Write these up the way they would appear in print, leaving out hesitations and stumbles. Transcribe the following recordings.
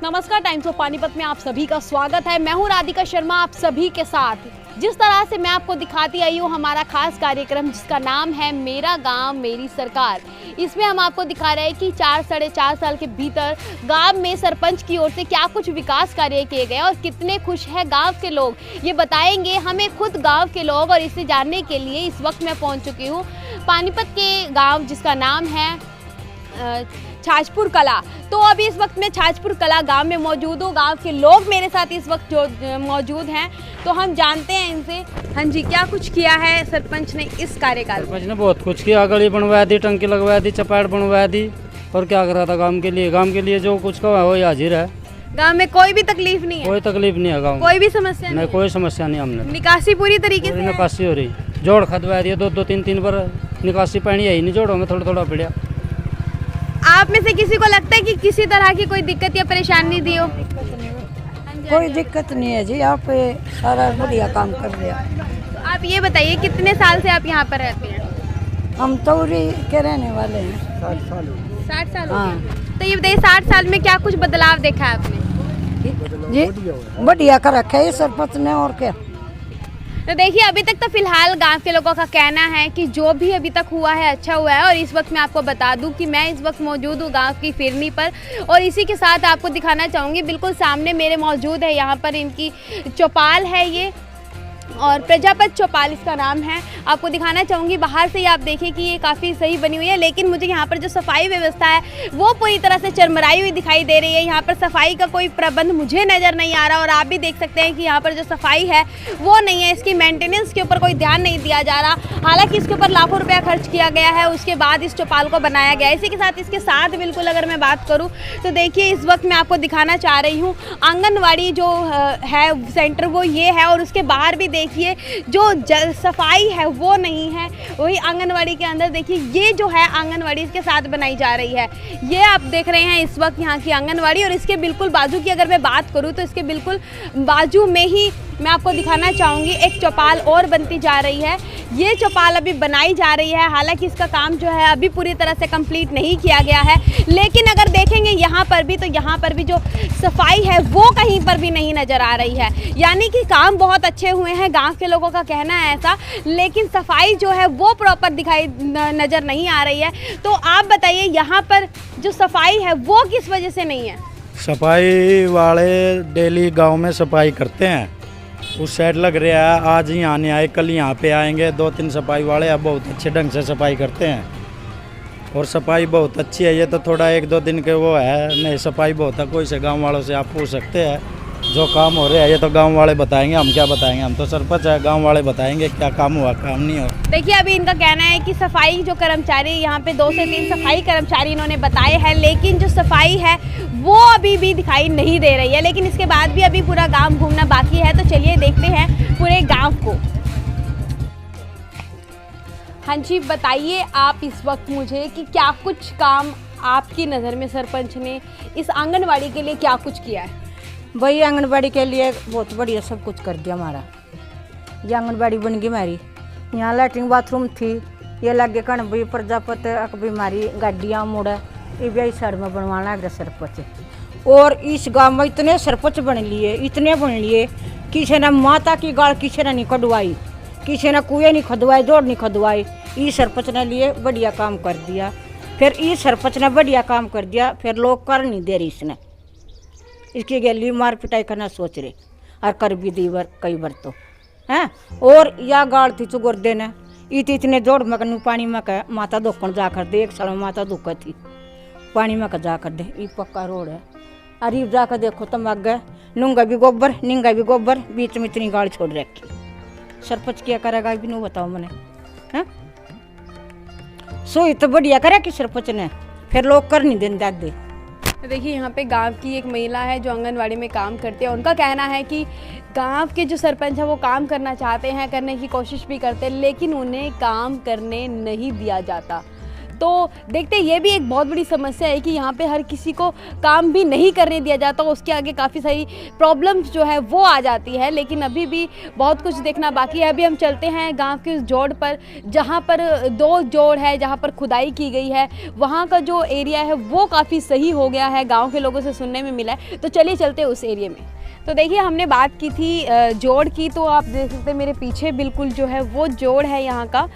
नमस्कार, times of Panipat में आप सभी का स्वागत है। मैं हूं राधिका शर्मा, आप सभी के साथ। जिस तरह से मैं आपको दिखाती आई हूं हमारा खास कार्यक्रम जिसका नाम है मेरा गांव मेरी सरकार, इसमें हम आपको दिखा रहे हैं कि 4-4.5 साल के भीतर गांव में सरपंच की ओर से क्या कुछ विकास कार्य किए गए और कितने खुश हैं गांव के लोग, ये बताएंगे हमें खुद गांव के लोग। और इसे जानने के लिए इस वक्त मैं पहुंच चुकी हूँ पानीपत के गाँव जिसका नाम है छाछपुर कला। तो अभी इस वक्त मैं छाछपुर कला गांव में मौजूद हूँ। गांव के लोग मेरे साथ इस वक्त जो मौजूद हैं, तो हम जानते हैं इनसे। हाँ जी, क्या कुछ किया है सरपंच ने इस कार्यकाल में? सरपंच ने बहुत कुछ किया, गली बनवा दी, टंकी लगवा दी, चपाट बनवा दी, और क्या कर रहा था गांव के लिए। गांव के लिए जो कुछ कहा वो हाजिर है। गांव में कोई भी तकलीफ नहीं है? कोई तकलीफ नहीं है गाँव, कोई भी समस्या नहीं? कोई समस्या नहीं। हमने निकासी पूरी तरीके से निकासी हो रही, जोड़ खदवा दिया, 2-3 बार निकासी पानी है ही नहीं, जोड़ों में थोड़ा पड़ा। आप में से किसी को लगता है कि किसी तरह की कोई दिक्कत या परेशानी दी हो? कोई दिक्कत नहीं है जी, आप सारा बढ़िया काम कर रहे हैं। तो आप ये बताइए कितने साल से आप यहाँ पर रहते हैं? हम तौरी के रहने वाले हैं। 60 साल हो हाँ। गए। तो ये बताइए 60 साल में क्या कुछ बदलाव देखा है आपने? जी बढ़िया कर रखा है सरपंच ने, और क्या। तो देखिए, अभी तक तो फिलहाल गांव के लोगों का कहना है कि जो भी अभी तक हुआ है अच्छा हुआ है। और इस वक्त मैं आपको बता दूं कि मैं इस वक्त मौजूद हूँ गांव की फिरनी पर, और इसी के साथ आपको दिखाना चाहूँगी, बिल्कुल सामने मेरे मौजूद है यहाँ पर इनकी चौपाल है ये, और प्रजापत चौपाल इसका नाम है। आपको दिखाना चाहूँगी, बाहर से ही आप देखिए कि ये काफ़ी सही बनी हुई है, लेकिन मुझे यहाँ पर जो सफाई व्यवस्था है वो पूरी तरह से चरमराई हुई दिखाई दे रही है। यहाँ पर सफाई का कोई प्रबंध मुझे नज़र नहीं आ रहा, और आप भी देख सकते हैं कि यहाँ पर जो सफाई है वो नहीं है, इसकी मेंटेनेंस के ऊपर कोई ध्यान नहीं दिया जा रहा। हालांकि इसके ऊपर लाखों रुपया खर्च किया गया है, उसके बाद इस चौपाल को बनाया गया। इसी के साथ इसके साथ बिल्कुल अगर मैं बात करूँ तो देखिए, इस वक्त मैं आपको दिखाना चाह रही हूँ आंगनवाड़ी जो है सेंटर वो ये है, और उसके बाहर भी देखिए जो सफाई है वो नहीं है। वही आंगनवाड़ी के अंदर देखिए, ये जो है आंगनवाड़ी इसके साथ बनाई जा रही है। ये आप देख रहे हैं इस वक्त यहाँ की आंगनवाड़ी, और इसके बिल्कुल बाजू की अगर मैं बात करूँ तो इसके बिल्कुल बाजू में ही मैं आपको दिखाना चाहूँगी एक चौपाल और बनती जा रही है। ये चौपाल अभी बनाई जा रही है, हालांकि इसका काम जो है अभी पूरी तरह से कंप्लीट नहीं किया गया है। लेकिन अगर देखेंगे यहाँ पर भी, तो यहाँ पर भी जो सफाई है वो कहीं पर भी नहीं नज़र आ रही है। यानी कि काम बहुत अच्छे हुए हैं, गांव के लोगों का कहना है ऐसा, लेकिन सफाई जो है वो प्रॉपर दिखाई नज़र नहीं आ रही है। तो आप बताइए, यहाँ पर जो सफाई है वो किस वजह से नहीं है? सफाई वाले डेली गांव में सफाई करते हैं, उस साइड लग रहा है। आज यहाँ नहीं आए, कल यहाँ पे आएंगे। 2-3 सफाई वाले अब बहुत अच्छे ढंग से सफाई करते हैं, और सफाई बहुत अच्छी है। ये तो थोड़ा 1-2 दिन के वो है, नहीं सफाई बहुत है। कोई से गांव वालों से आप पूछ सकते हैं जो काम हो रहा है, ये तो गांव वाले बताएंगे, हम क्या बताएंगे। हम तो सरपंच है, गांव वाले बताएंगे क्या काम हुआ काम नहीं हुआ। देखिए, अभी इनका कहना है कि सफाई जो कर्मचारी यहाँ पे 2 से 3 सफाई कर्मचारी इन्होंने बताए हैं, लेकिन जो सफाई है वो अभी भी दिखाई नहीं दे रही है। लेकिन इसके बाद भी अभी पूरा गांव घूमना बाकी है, तो चलिए देखते हैं पूरे गांव को। हाँ जी, बताइए आप इस वक्त मुझे कि क्या कुछ काम आपकी नज़र में सरपंच ने इस आंगनवाड़ी के लिए क्या कुछ किया है? भाई आंगनबाड़ी के लिए बहुत बढ़िया सब कुछ कर दिया हमारा। ये आंगनबाड़ी बन गई हमारी, यहाँ लैट्रिन बाथरूम थी, ये लगे कण भी प्रजापत अकबी हमारी गाड़ियाँ मुड़ा, ये भी इस साइड में बनवाना है सरपंच। और इस गांव में इतने सरपंच बन लिए, इतने बन लिए, किसी ने माता की गाड़ किसी ने नहीं कटवाई, किसी ने कुएं नहीं खदवाए, जोड़ नहीं खदवाई। इस सरपंच ने लिए बढ़िया काम कर दिया। फिर इस सरपंच ने बढ़िया काम कर दिया, फिर लोग कर नहीं दे रही इसने, इसकी गली मार पिटाई करना सोच रहे, और कर भी दी कई बार तो हैं। और या गाड़ थी चुगुर देने, इतने जोड़ में कनू पानी में कह माता धोकन जा कर दे। 1 साल में माता धोखा थी, पानी में जा कर दे। ये पक्का रोड है, अरीब जाकर देखो तुम आगे, नूंगा भी गोबर निंगा भी गोबर, बीच में इतनी गाड़ छोड़ रखी। सरपंच क्या करेगा भी नहीं बताओ मैंने, हैं? सो इतना बढ़िया करे कि सरपंच ने, फिर लोग कर नहीं देने दादे। देखिए, यहाँ पे गांव की एक महिला है जो आंगनवाड़ी में काम करती है। उनका कहना है कि गांव के जो सरपंच है वो काम करना चाहते हैं, करने की कोशिश भी करते हैं, लेकिन उन्हें काम करने नहीं दिया जाता। तो देखते हैं, ये भी एक बहुत बड़ी समस्या है कि यहाँ पे हर किसी को काम भी नहीं करने दिया जाता, उसके आगे काफ़ी सारी प्रॉब्लम्स जो है वो आ जाती है। लेकिन अभी भी बहुत कुछ देखना बाकी है। अभी हम चलते हैं गांव के उस जोड़ पर जहाँ पर 2 जोड़ है, जहाँ पर खुदाई की गई है। वहाँ का जो एरिया है वो काफ़ी सही हो गया है, गाँव के लोगों से सुनने में मिला है। तो चलिए चलते हैं उस एरिया में। तो देखिए, हमने बात की थी जोड़ की, तो आप देख सकते हैं मेरे पीछे बिल्कुल जो है वो जोड़ है यहाँ का।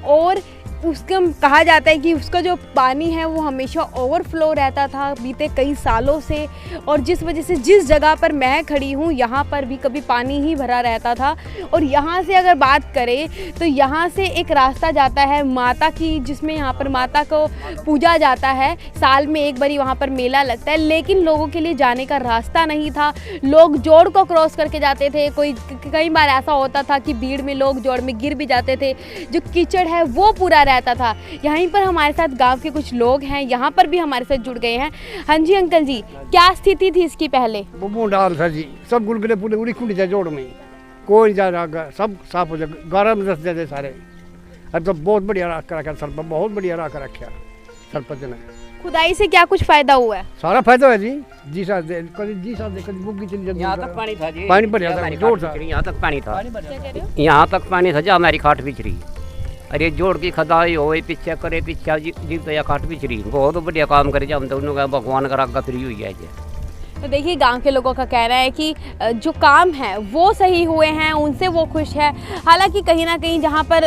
और उसका कहा जाता है कि उसका जो पानी है वो हमेशा ओवरफ्लो रहता था बीते कई सालों से, और जिस वजह से जिस जगह पर मैं खड़ी हूँ यहाँ पर भी कभी पानी ही भरा रहता था। और यहाँ से अगर बात करें तो यहाँ से एक रास्ता जाता है माता की, जिसमें यहाँ पर माता को पूजा जाता है। साल में एक बारी वहाँ पर मेला लगता है, लेकिन लोगों के लिए जाने का रास्ता नहीं था। लोग जोड़ को क्रॉस करके जाते थे। कई बार ऐसा होता था कि भीड़ में लोग जोड़ में गिर भी जाते थे, जो कीचड़ है वो पूरा रहता था। यहीं पर हमारे साथ गांव के कुछ लोग हैं, यहाँ पर भी हमारे साथ जुड़ गए हैं। हाँ जी अंकल जी, क्या स्थिति थी इसकी पहले? वो डाल था जी, सब गुलगुले पूरे उड़ी खुली थे जोड़ में, कोई जा रहा, सब साफ हो जाए, 11 में 10 जाते सारे। अब तो बहुत बढ़िया राख रखा सरपंच, बहुत बढ़िया राख रखा सरपंच ने। खुदाई से क्या कुछ फायदा हुआ है? सारा फायदा है जी साहब कभी बुग्गी चली जाती। यहाँ तक पानी था जी, पानी भर जाता, जोड़ था, यहाँ तक पानी था, यहाँ तक पानी था, जहाँ हमारी खाट बिछरी। अरे जोड़ की खदाई हो पीछे करे, पीछे जीव या खाट बिछरी, बहुत बढ़िया काम करे। हम तो उन्होंने भगवान का राग फ्री हुई है जी। तो देखिए, गांव के लोगों का कहना है कि जो काम है वो सही हुए हैं, उनसे वो खुश है। हालांकि कहीं ना कहीं जहां पर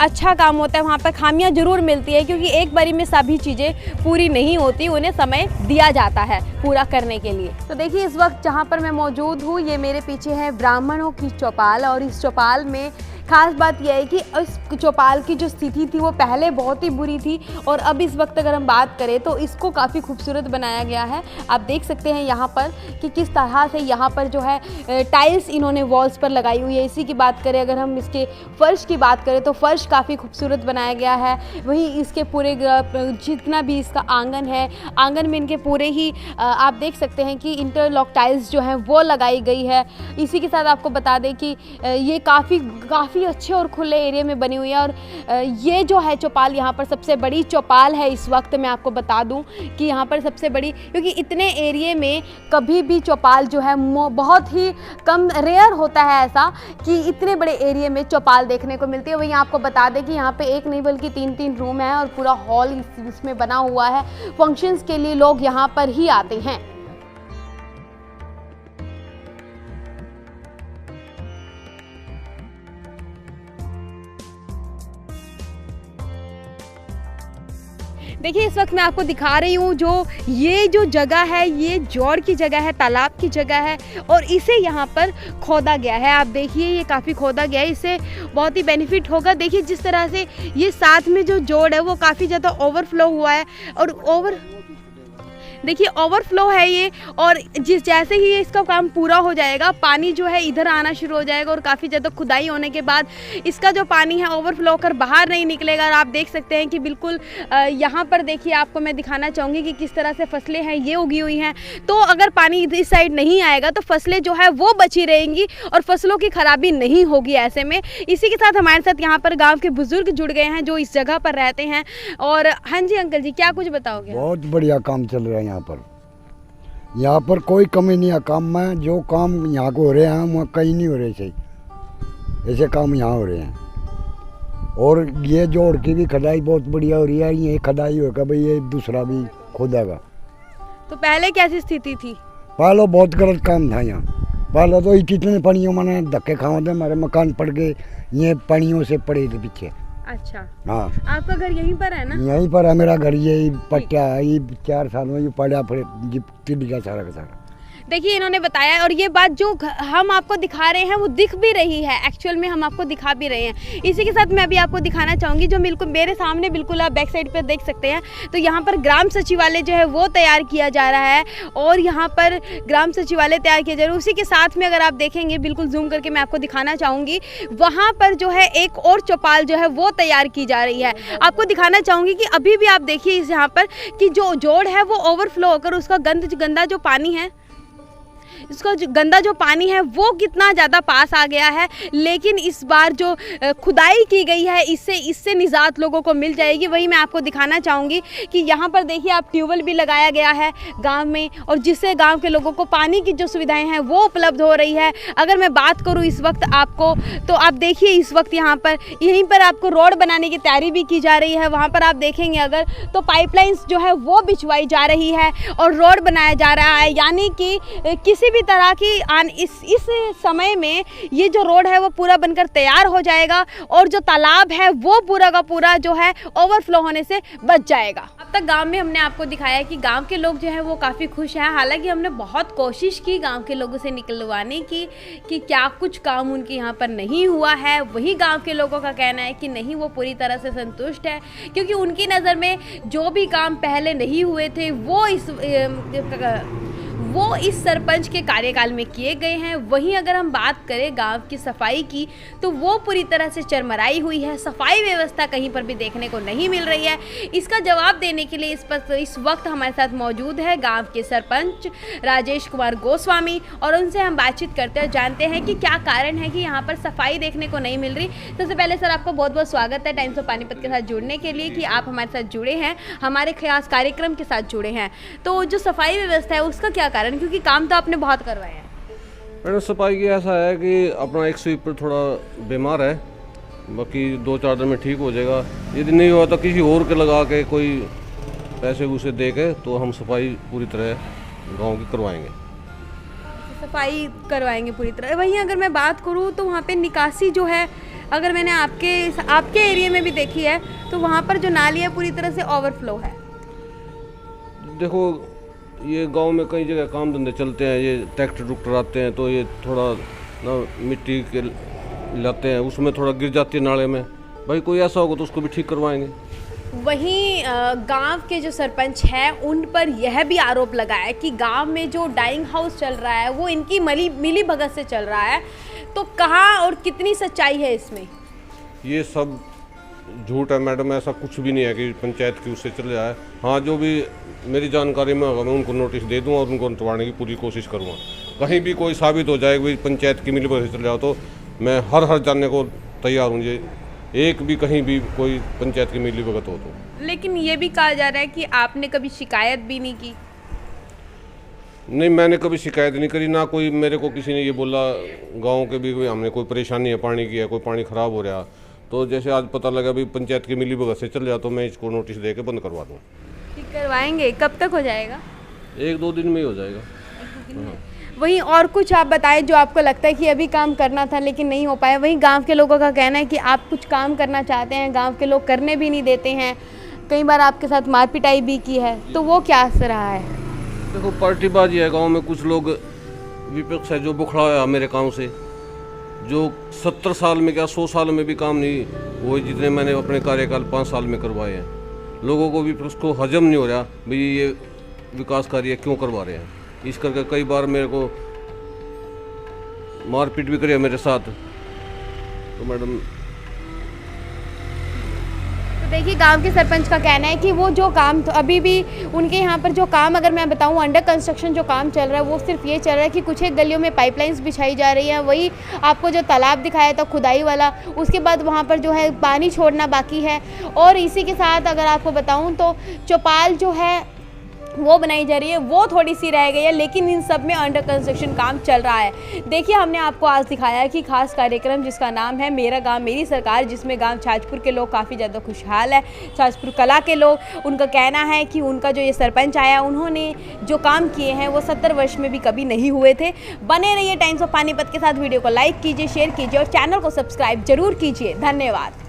अच्छा काम होता है वहां पर खामियां जरूर मिलती है, क्योंकि एक बारी में सभी चीज़ें पूरी नहीं होती, उन्हें समय दिया जाता है पूरा करने के लिए। तो देखिए, इस वक्त जहां पर मैं मौजूद हूँ, ये मेरे पीछे है ब्राह्मणों की चौपाल। और इस चौपाल में खास बात यह है कि इस चौपाल की जो स्थिति थी वो पहले बहुत ही बुरी थी, और अब इस वक्त अगर हम बात करें तो इसको काफ़ी खूबसूरत बनाया गया है। आप देख सकते हैं यहाँ पर कि किस तरह से यहाँ पर जो है टाइल्स इन्होंने वॉल्स पर लगाई हुई है। इसी की बात करें, अगर हम इसके फर्श की बात करें तो फर्श काफ़ी खूबसूरत बनाया गया है। वहीं इसके पूरे जितना भी इसका आंगन है, आंगन में इनके पूरे ही आप देख सकते हैं कि इंटरलॉक टाइल्स जो हैं वो लगाई गई है। इसी के साथ आपको बता दें कि ये काफ़ी अच्छे और खुले एरिया में बनी हुई है। और ये जो है चौपाल यहाँ पर सबसे बड़ी चौपाल है इस वक्त। मैं आपको बता दूं कि यहाँ पर सबसे बड़ी, क्योंकि इतने एरिया में कभी भी चौपाल जो है बहुत ही कम, रेयर होता है ऐसा कि इतने बड़े एरिया में चौपाल देखने को मिलती है। वहीं आपको बता दें कि यहाँ पे एक नहीं बल्कि 3-3 रूम है और पूरा हॉल इसमें बना हुआ है। फंक्शंस के लिए लोग यहाँ पर ही आते हैं। देखिए, इस वक्त मैं आपको दिखा रही हूँ ये जो जगह है, ये जोड़ की जगह है, तालाब की जगह है, और इसे यहाँ पर खोदा गया है। आप देखिए, ये काफ़ी खोदा गया है, इससे बहुत ही बेनिफिट होगा। देखिए जिस तरह से ये साथ में जो जोड़ है वो काफ़ी ज़्यादा ओवरफ्लो हुआ है, और देखिए ओवरफ्लो है ये। और जैसे ही इसका काम पूरा हो जाएगा, पानी जो है इधर आना शुरू हो जाएगा, और काफ़ी ज़्यादा खुदाई होने के बाद इसका जो पानी है ओवरफ्लो कर बाहर नहीं निकलेगा। और आप देख सकते हैं कि बिल्कुल यहाँ पर देखिए, आपको मैं दिखाना चाहूँगी कि किस तरह से फसलें हैं ये उगी हुई हैं। तो अगर पानी इस साइड नहीं आएगा तो फसलें जो है वो बची रहेंगी और फसलों की खराबी नहीं होगी ऐसे में। इसी के साथ हमारे साथ यहाँ पर गाँव के बुजुर्ग जुड़ गए हैं जो इस जगह पर रहते हैं। और हाँ जी अंकल जी, क्या कुछ बताओगे? बहुत बढ़िया काम चल रहा है यहाँ पर कोई कमी नहीं है काम में। जो काम यहाँ को हो रहे हैं वहाँ कहीं नहीं हो रहे सही, ऐसे काम यहाँ हो रहे हैं। और ये जोड़ की भी खदाई बहुत बढ़िया हो रही है। ये खदाई होगा भाई, ये दूसरा भी खोदेगा। तो पहले कैसी स्थिति थी? पहले बहुत गलत काम था यहाँ। पहले तो इतने पानियों मैंने धक्के खाए थे, हमारे मकान पड़ गए, ये पानियों से पड़े थे पीछे। अच्छा, हाँ, आपका घर यहीं पर है ना? यहीं पर है मेरा घर। ये पट्टा है, ये 4 साल में ये पड़ा पड़े टिप गया सारा का सारा। देखिए, इन्होंने बताया, और ये बात जो हम आपको दिखा रहे हैं वो दिख भी रही है, एक्चुअल में हम आपको दिखा भी रहे हैं। इसी के साथ मैं अभी आपको दिखाना चाहूँगी, जो बिल्कुल मेरे सामने बिल्कुल आप बैक साइड पर देख सकते हैं। तो यहाँ पर ग्राम सचिवालय जो है वो तैयार किया जा रहा है, और यहाँ पर ग्राम सचिवालय तैयार किया जा रहा है। उसी के साथ में अगर आप देखेंगे, बिल्कुल जूम करके मैं आपको दिखाना चाहूँगी, वहाँ पर जो है एक और चौपाल जो है वो तैयार की जा रही है। आपको दिखाना चाहूँगी कि अभी भी आप देखिए इस यहाँ पर कि जो जोड़ है वो ओवरफ्लो होकर उसका गंदा जो पानी है, इसका जो गंदा जो पानी है वो कितना ज़्यादा पास आ गया है। लेकिन इस बार जो खुदाई की गई है इससे निजात लोगों को मिल जाएगी। वही मैं आपको दिखाना चाहूँगी कि यहाँ पर देखिए आप ट्यूबवेल भी लगाया गया है गांव में, और जिससे गांव के लोगों को पानी की जो सुविधाएं हैं वो उपलब्ध हो रही है। अगर मैं बात करूँ इस वक्त आपको, तो आप देखिए इस वक्त यहाँ पर यहीं पर आपको रोड बनाने की तैयारी भी की जा रही है। वहाँ पर आप देखेंगे अगर तो पाइपलाइंस जो है वो बिछवाई जा रही है और रोड बनाया जा रहा है, यानी कि किसी भी तरह की इस समय में ये जो रोड है वो पूरा बनकर तैयार हो जाएगा और जो तालाब है वो पूरा का पूरा जो है ओवरफ्लो होने से बच जाएगा। अब तक गांव में हमने आपको दिखाया कि गांव के लोग जो है वो काफ़ी खुश हैं। हालांकि हमने बहुत कोशिश की गांव के लोगों से निकलवाने की कि क्या कुछ काम उनके यहाँ पर नहीं हुआ है। वही गांव के लोगों का कहना है कि नहीं, वो पूरी तरह से संतुष्ट है, क्योंकि उनकी नज़र में जो भी काम पहले नहीं हुए थे वो इस सरपंच के कार्यकाल में किए गए हैं। वहीं अगर हम बात करें गांव की सफाई की, तो वो पूरी तरह से चरमराई हुई है। सफाई व्यवस्था कहीं पर भी देखने को नहीं मिल रही है। इसका जवाब देने के लिए इस वक्त हमारे साथ मौजूद है गांव के सरपंच राजेश कुमार गोस्वामी, और उनसे हम बातचीत करते हैं, जानते हैं कि क्या कारण है कि यहाँ पर सफाई देखने को नहीं मिल रही। सबसे पहले सर आपका बहुत बहुत स्वागत है टाइम्स ऑफ पानीपत के साथ जुड़ने के लिए, कि आप हमारे साथ जुड़े हैं, हमारे खास कार्यक्रम के साथ जुड़े हैं। तो जो सफाई व्यवस्था है उसका क्या कारण, क्योंकि काम तो आपने बहुत करवाया है। मैडम सफाई की ऐसा है कि अपना एक स्वीपर थोड़ा बीमार है, बाकी 2-4 दिन में ठीक हो जाएगा। यदि नहीं हुआ तो किसी और के लगा के कोई पैसे उसे दे के तो हम सफाई पूरी तरह गांव की करवाएंगे। सफाई करवाएंगे पूरी तरह। वहीं अगर मैं बात करूं तो वहाँ पे निकासी जो है, अगर मैंने आपके एरिया में भी देखी है, तो वहाँ पर जो नाली है पूरी तरह से ओवरफ्लो है। देखो ये गांव में कई जगह काम धंधे चलते हैं, ये ट्रैक्टर आते हैं तो ये थोड़ा ना मिट्टी के लाते हैं, उसमें थोड़ा गिर जाती है नाले में। भाई कोई ऐसा होगा तो उसको भी ठीक करवाएंगे। वहीं गांव के जो सरपंच हैं उन पर यह भी आरोप लगा है कि गांव में जो डाइंग हाउस चल रहा है वो इनकी मिली भगत से चल रहा है। तो कहाँ और कितनी सच्चाई है इसमें? ये सब झूठ है मैडम, ऐसा कुछ भी नहीं है कि पंचायत की उससे चल जाए। हाँ, जो भी मेरी जानकारी में होगा मैं उनको नोटिस दे दूंगा और उनको निपटवाने की पूरी कोशिश करूँगा। कहीं भी कोई साबित हो जाए कि पंचायत की मिलीभगत से चल जाओ तो मैं हर जानने को तैयार हूँ। ये एक भी कहीं भी कोई पंचायत की मिलीभगत हो तो। लेकिन ये भी कहा जा रहा है कि आपने कभी शिकायत भी नहीं की। नहीं, मैंने कभी शिकायत नहीं करी, ना कोई मेरे को किसी ने ये बोला गाँव के भी हमने कोई परेशानी है पानी की है, कोई पानी ख़राब हो रहा। तो जैसे आज पता लगा भी पंचायत की मिलीभगत से चल जाए तो मैं इसको नोटिस दे के बंद करवा दूँ। ठीक करवाएंगे? कब तक हो जाएगा? 1-2 दिन में ही हो जाएगा। वहीं और कुछ आप बताएं जो आपको लगता है कि अभी काम करना था लेकिन नहीं हो पाया। वहीं गांव के लोगों का कहना है कि आप कुछ काम करना चाहते हैं, गांव के लोग करने भी नहीं देते हैं, कई बार आपके साथ मार पिटाई भी की है, तो वो क्या असर रहा है? देखो पार्टीबाजी है गांव में, कुछ लोग विपक्ष है जो बुखड़ा है मेरे काम से, जो 70 साल में क्या 100 साल में भी काम नहीं हुए जितने मैंने अपने कार्यकाल 5 साल में करवाए हैं। लोगों को भी उसको हजम नहीं हो रहा भाई ये विकास कार्य क्यों करवा रहे हैं। इस करके कई बार मेरे को मारपीट भी करी है मेरे साथ। तो मैडम देखिए गांव के सरपंच का कहना है कि वो जो काम तो अभी भी उनके यहाँ पर जो काम अगर मैं बताऊँ अंडर कंस्ट्रक्शन जो काम चल रहा है वो सिर्फ ये चल रहा है कि कुछ एक गलियों में पाइपलाइंस बिछाई जा रही है। वही आपको जो तालाब दिखाया था खुदाई वाला, उसके बाद वहाँ पर जो है पानी छोड़ना बाकी है। और इसी के साथ अगर आपको बताऊँ तो चौपाल जो है वो बनाई जा रही है, वो थोड़ी सी रह गई है, लेकिन इन सब में अंडर कंस्ट्रक्शन काम चल रहा है। देखिए हमने आपको आज दिखाया कि खास कार्यक्रम जिसका नाम है मेरा गांव मेरी सरकार, जिसमें गांव छाजपुर के लोग काफ़ी ज़्यादा खुशहाल है। छाजपुर कला के लोग, उनका कहना है कि उनका जो ये सरपंच आया उन्होंने जो काम किए हैं वो 70 वर्ष में भी कभी नहीं हुए थे। बने रहिए टाइम्स ऑफ पानीपत के साथ। वीडियो को लाइक कीजिए, शेयर कीजिए और चैनल को सब्सक्राइब जरूर कीजिए। धन्यवाद।